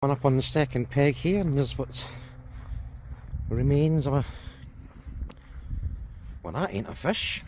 One up on the second peg here, and there's what remains of a... Well, that ain't a fish,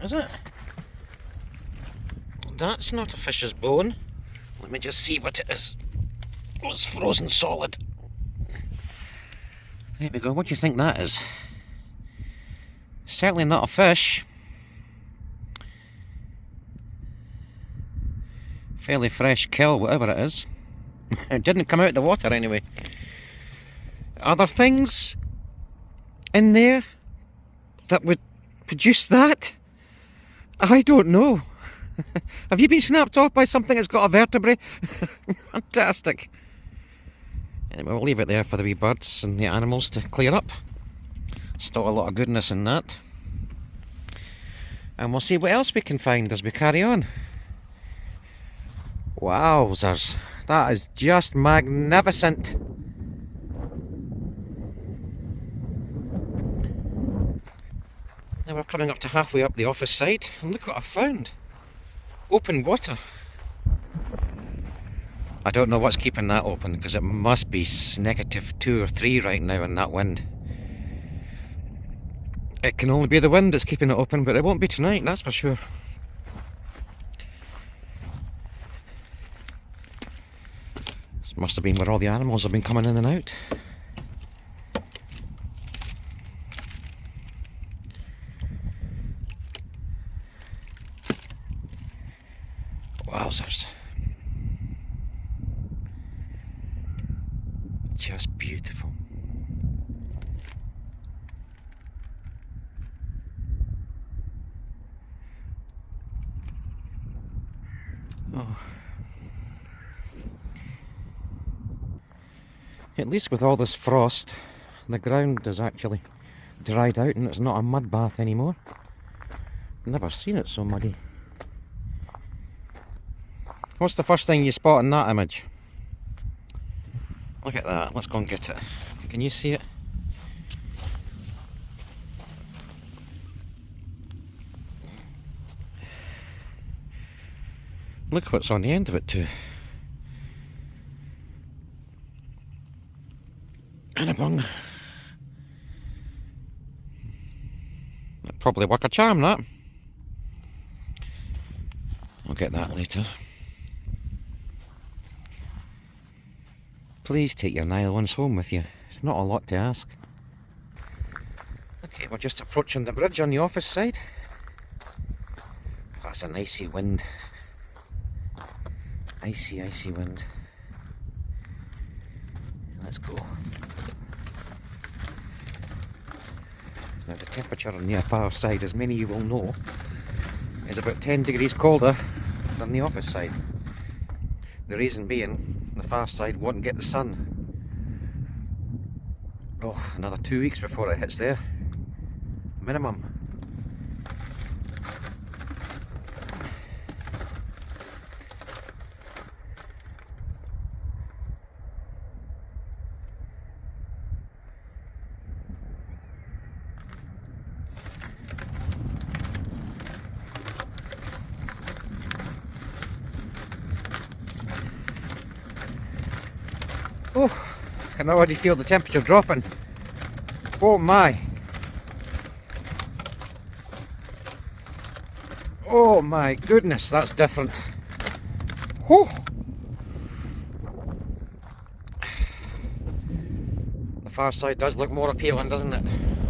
is it? That's not a fish's bone. Let me just see what it is. Oh, it's frozen solid. There we go. What do you think that is? Certainly not a fish. Fairly fresh kill, whatever it is. It didn't come out of the water anyway. Are there things in there that would produce that? I don't know. Have you been snapped off by something that's got a vertebrae? Fantastic. Anyway, we'll leave it there for the wee birds and the animals to clear up. Still a lot of goodness in that. And we'll see what else we can find as we carry on. Wowzers. That is just magnificent. Now we're coming up to halfway up the office side, and look what I found. Open water. I don't know what's keeping that open, because it must be -2 or 3 right now in that wind. It can only be the wind that's keeping it open, but it won't be tonight, that's for sure. This must have been where all the animals have been coming in and out. Wowzers. Just beautiful. Oh. At least with all this frost, the ground is actually dried out and it's not a mud bath anymore. Never seen it so muddy. What's the first thing you spot in that image? Look at that, let's go and get it. Can you see it? Look what's on the end of it too. And a bung. That'd probably work a charm, that. I'll get that later. Please take your Nile ones home with you. It's not a lot to ask. Okay, we're just approaching the bridge on the office side. That's an icy wind. Icy, icy wind. Let's go. Now the temperature on the far side, as many of you will know, is about 10 degrees colder than the office side. The reason being, the far side won't get the sun. Oh, another 2 weeks before it hits there. Minimum. Oh, I can already feel the temperature dropping. Oh my. Oh my goodness, that's different. Whew. The far side does look more appealing, doesn't it?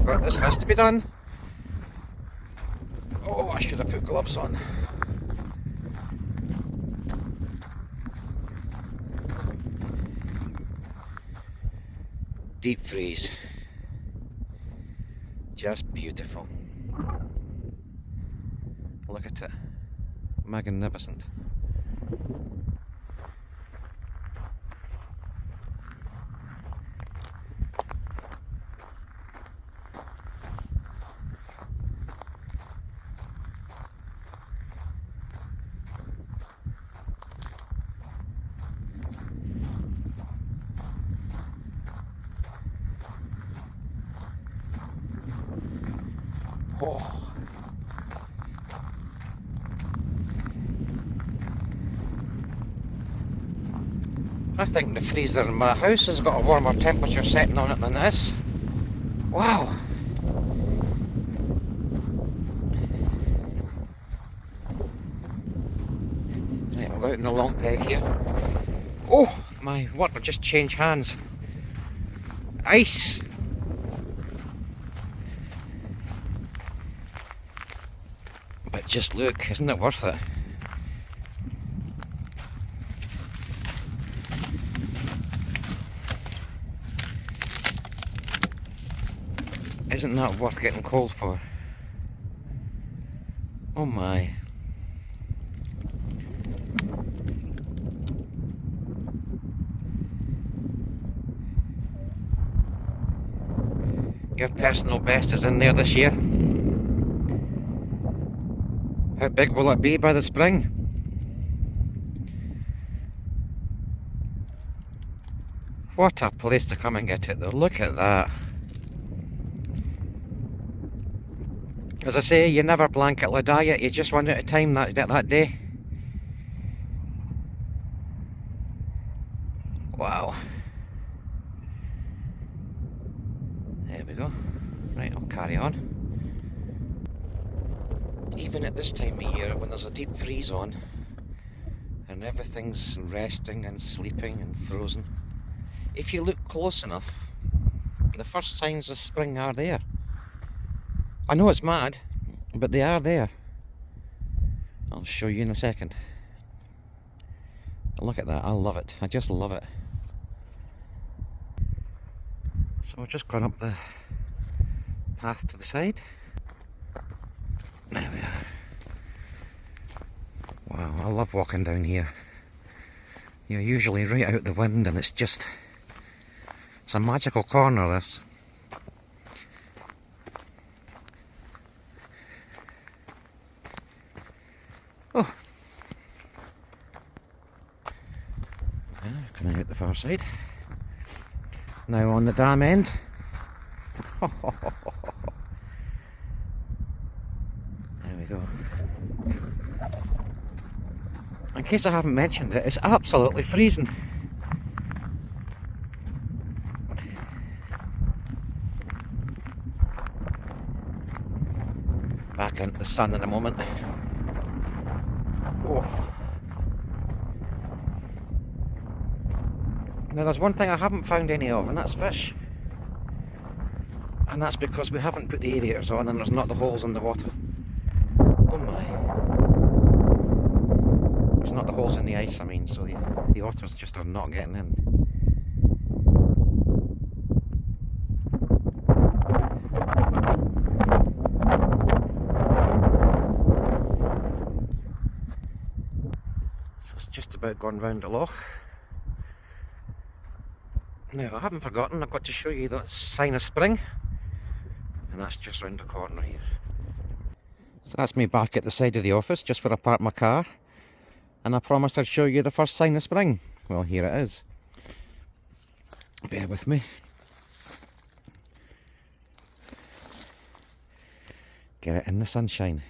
But this has to be done. Oh, I should have put gloves on. Deep freeze. Just beautiful. Look at it. Magnificent. Oh. I think the freezer in my house has got a warmer temperature setting on it than this. Wow. Right, I'll go out in a long peg here. Oh, my water just changed hands. Ice. But just look, isn't it worth it? Isn't that worth getting cold for? Oh my. Your personal best is in there this year. How big will it be by the spring? What a place to come and get it though, look at that. As I say, you never blanket a diet, you just run out of time that day. Wow. There we go. Right, I'll carry on. Even at this time of year, when there's a deep freeze on, and everything's resting and sleeping and frozen, if you look close enough, the first signs of spring are there. I know it's mad, but they are there. I'll show you in a second. Look at that, I love it. I just love it. So I've just gone up the path to the side. There we are. Wow, I love walking down here. You're usually right out the wind and it's a magical corner, this. Oh. Yeah, coming out the far side. Now on the dam end. There we go. In case I haven't mentioned it, it's absolutely freezing. Back into the sun in a moment. Oh. Now there's one thing I haven't found any of, and that's fish. And that's because we haven't put the aerators on and there's not the holes in the water. Oh my. There's not the holes in the ice, I mean, so the otters just are not getting in. So it's just about gone round the loch. Now I haven't forgotten, I've got to show you that sign of spring. And that's just round the corner here. So that's me back at the side of the office, just where I parked my car. And I promised I'd show you the first sign of spring. Well, here it is. Bear with me. Get it in the sunshine.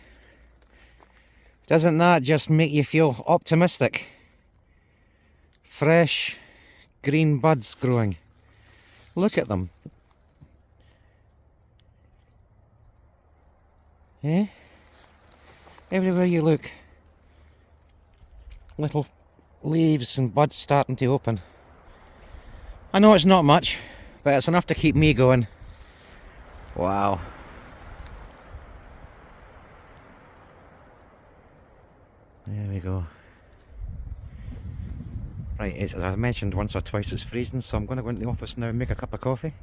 Doesn't that just make you feel optimistic? Fresh, green buds growing. Look at them. Eh? Everywhere you look, little leaves and buds starting to open. I know it's not much, but it's enough to keep me going. Wow. There we go. Right, as I mentioned once or twice, it's freezing, so I'm going to go into the office now and make a cup of coffee.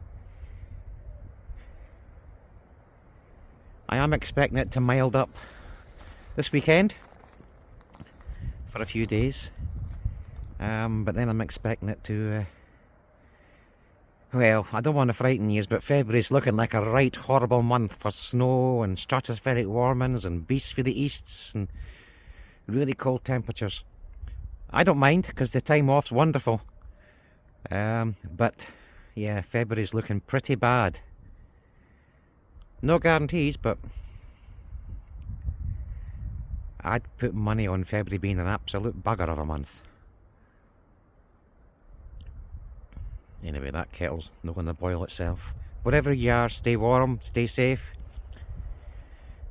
I am expecting it to mild up this weekend for a few days, but then I'm expecting it to, well, I don't want to frighten you, but February's looking like a right horrible month for snow and stratospheric warmings and beasts for the easts and really cold temperatures. I don't mind, because the time off's wonderful, but yeah, February's looking pretty bad. No guarantees, but I'd put money on February being an absolute bugger of a month. Anyway, that kettle's not going to boil itself. Wherever you are, stay warm, stay safe.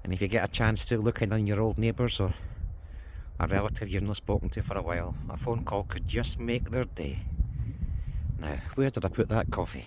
And if you get a chance to look in on your old neighbours or a relative you've not spoken to for a while, a phone call could just make their day. Now, where did I put that coffee?